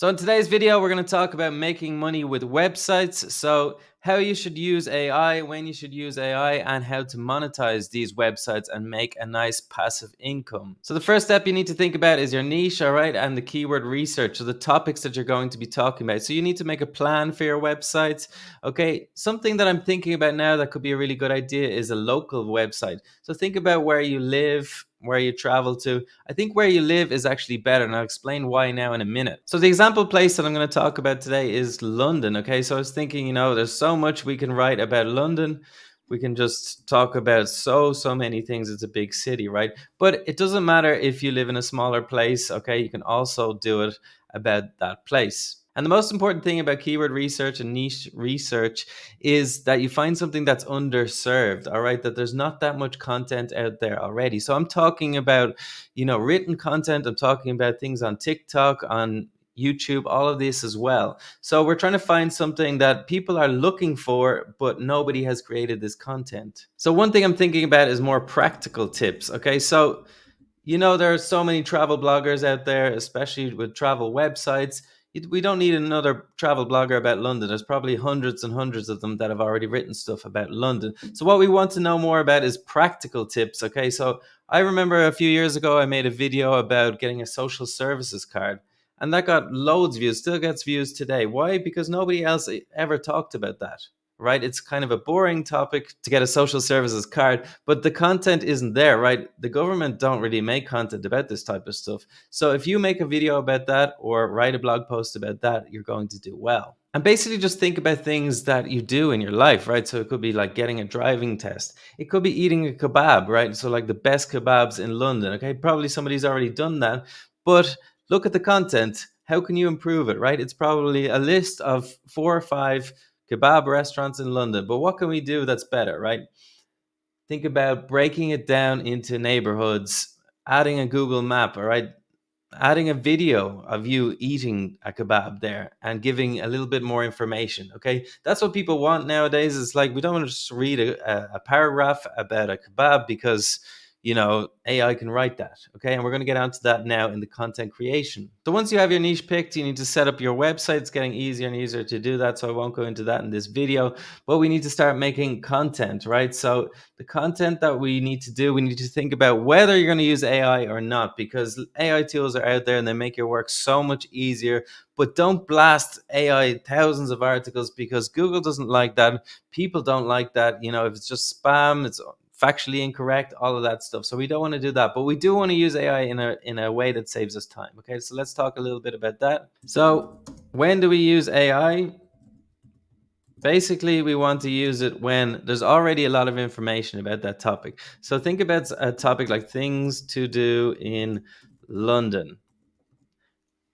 So in today's video, we're going to talk about making money with websites. So how you should use AI, when you should use AI, and how to monetize these websites and make a nice passive income. So the first step you need to think about is your niche, all right, and the keyword research, so the topics that you're going to be talking about. So you need to make a plan for your websites. Okay, something that I'm thinking about now that could be a really good idea is a local website. So think about where you live, where you travel to. I think where you live is actually better, and I'll explain why now in a minute. So the example place that I'm going to talk about today is London. Okay, so I was thinking, there's so much we can write about London. We can just talk about so many things. It's a big city, right? But it doesn't matter if you live in a smaller place. Okay, you can also do it about that place. And the most important thing about keyword research and niche research is that you find something that's underserved, all right, that there's not that much content out there already. So I'm talking about, written content. I'm talking about things on TikTok, on YouTube, all of this as well. So we're trying to find something that people are looking for, but nobody has created this content. So one thing I'm thinking about is more practical tips. Okay, so there are so many travel bloggers out there, especially with travel websites. We don't need another travel blogger about London. There's probably hundreds and hundreds of them that have already written stuff about London. So what we want to know more about is practical tips. Okay, so I remember a few years ago I made a video about getting a social services card, and that got loads of views, still gets views today. Why? Because nobody else ever talked about that, right? It's kind of a boring topic to get a social services card, but the content isn't there, right? The government don't really make content about this type of stuff. So if you make a video about that or write a blog post about that, you're going to do well. And basically just think about things that you do in your life, right? So it could be like getting a driving test. It could be eating a kebab, right? So like the best kebabs in London, okay? Probably somebody's already done that, but look at the content. How can you improve it, right? It's probably a list of 4 or 5 kebab restaurants in London. But what can we do that's better, right? Think about breaking it down into neighborhoods, adding a Google map, all right? Adding a video of you eating a kebab there and giving a little bit more information. Okay, that's what people want nowadays. It's like we don't want to just read a paragraph about a kebab because AI can write that. Okay, and we're going to get onto that now in the content creation. So once you have your niche picked, you need to set up your website. It's getting easier and easier to do that, so I won't go into that in this video. But we need to start making content, right? So the content that we need to do, we need to think about whether you're going to use AI or not, because AI tools are out there and they make your work so much easier. But don't blast AI thousands of articles, because Google doesn't like that. People don't like that. If it's just spam, it's factually incorrect, all of that stuff. So we don't want to do that, but we do want to use AI in a way that saves us time. Okay, so let's talk a little bit about that. So when do we use AI? Basically, we want to use it when there's already a lot of information about that topic. So think about a topic like things to do in London.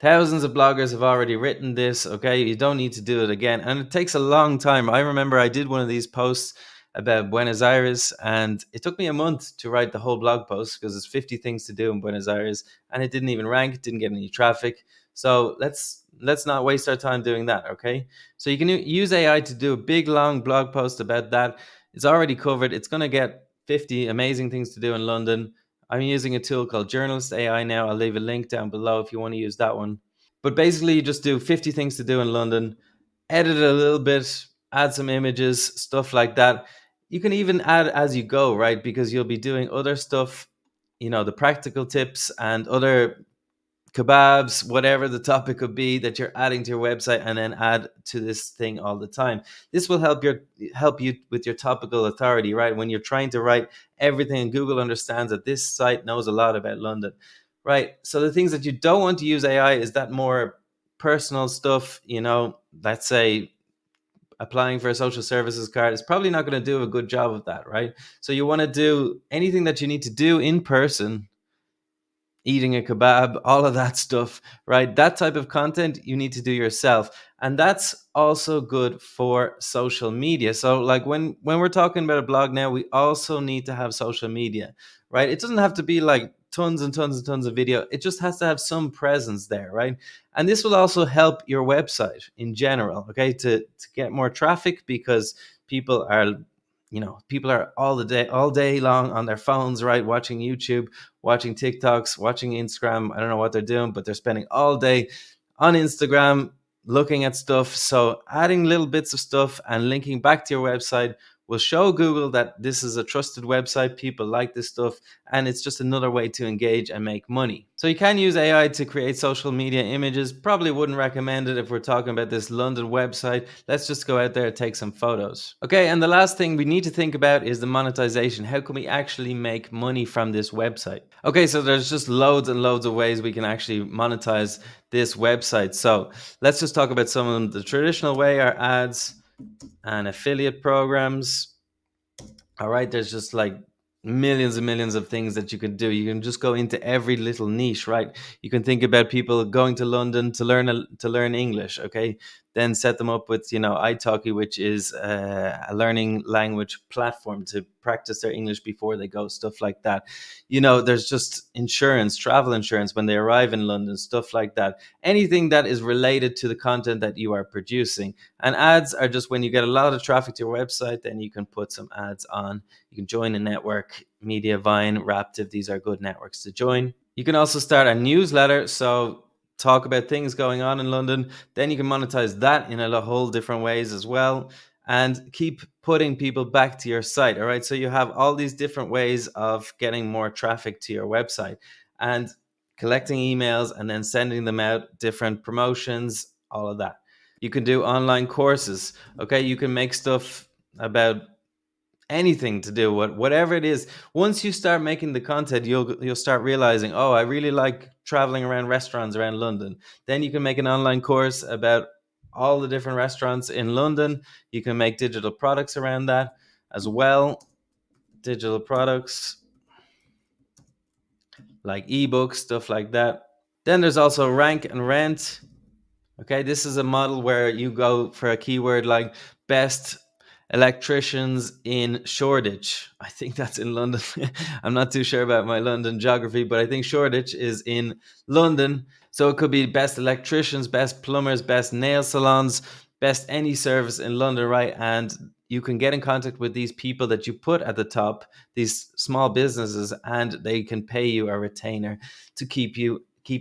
Thousands of bloggers have already written this. Okay, you don't need to do it again, and it takes a long time. I remember I did one of these posts about Buenos Aires, and it took me a month to write the whole blog post because there's 50 things to do in Buenos Aires, and it didn't even rank. It didn't get any traffic. So let's not waste our time doing that. Okay, so you can use AI to do a big long blog post about that. It's already covered. It's going to get 50 amazing things to do in London. I'm using a tool called Journalist AI now. I'll leave a link down below if you want to use that one. But basically, you just do 50 things to do in London, edit it a little bit, add some images, stuff like that. You can even add as you go, right? Because you'll be doing other stuff, the practical tips and other kebabs, whatever the topic could be that you're adding to your website, and then add to this thing all the time. This will help you with your topical authority, right? When you're trying to write everything, and Google understands that this site knows a lot about London, right? So the things that you don't want to use AI is that more personal stuff. Let's say applying for a social services card is probably not going to do a good job of that, right? So you want to do anything that you need to do in person, eating a kebab, all of that stuff, right? That type of content you need to do yourself. And that's also good for social media. So like when we're talking about a blog now, we also need to have social media, right? It doesn't have to be like tons and tons and tons of video. It just has to have some presence there, right? And this will also help your website in general, okay? To get more traffic, because people are people are all day long on their phones, right? Watching YouTube, watching TikToks, watching Instagram. I don't know what they're doing, but they're spending all day on Instagram, looking at stuff. So adding little bits of stuff and linking back to your website will show Google that this is a trusted website. People like this stuff, and it's just another way to engage and make money. So you can use AI to create social media images. Probably wouldn't recommend it if we're talking about this London website. Let's just go out there and take some photos. Okay, and the last thing we need to think about is the monetization. How can we actually make money from this website? Okay, so there's just loads and loads of ways we can actually monetize this website. So let's just talk about some of them. The traditional way are ads and affiliate programs. All right, there's just like millions and millions of things that you can do. You can just go into every little niche, right? You can think about people going to London to learn English, okay? Then set them up with, italki, which is a learning language platform to practice their English before they go, stuff like that. There's just insurance, travel insurance when they arrive in London, stuff like that. Anything that is related to the content that you are producing. And ads are just when you get a lot of traffic to your website, then you can put some ads on. You can join a network, Mediavine, Raptive. These are good networks to join. You can also start a newsletter. So talk about things going on in London. Then you can monetize that in a whole different ways as well. And keep putting people back to your site. All right. So you have all these different ways of getting more traffic to your website and collecting emails and then sending them out, different promotions, all of that. You can do online courses. Okay. You can make stuff about anything to do with whatever it is. Once you start making the content, you'll start realizing, oh, I really like traveling around restaurants around London. Then you can make an online course about all the different restaurants in London. You can make digital products around that as well. Digital products like ebooks, stuff like that. Then there's also rank and rent. Okay, this is a model where you go for a keyword like best electricians in Shoreditch. I think that's in London. I'm not too sure about my London geography, but I think Shoreditch is in London. So it could be best electricians, best plumbers, best nail salons, best any service in London, right? And you can get in contact with these people that you put at the top, these small businesses, and they can pay you a retainer to keep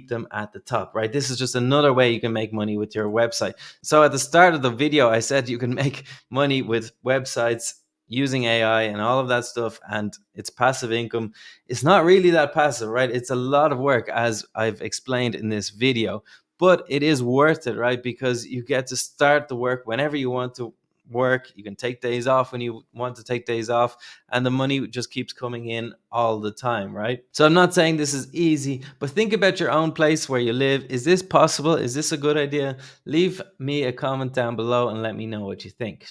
them at the top, right? This is just another way you can make money with your website. So at the start of the video, I said you can make money with websites using AI and all of that stuff, and it's passive income. It's not really that passive, right? It's a lot of work, as I've explained in this video, but it is worth it, right? Because you get to start the work whenever you want to work. You can take days off when you want to take days off, and the money just keeps coming in all the time, right? So I'm not saying this is easy, but think about your own place where you live. Is this possible? Is this a good idea? Leave me a comment down below and let me know what you think.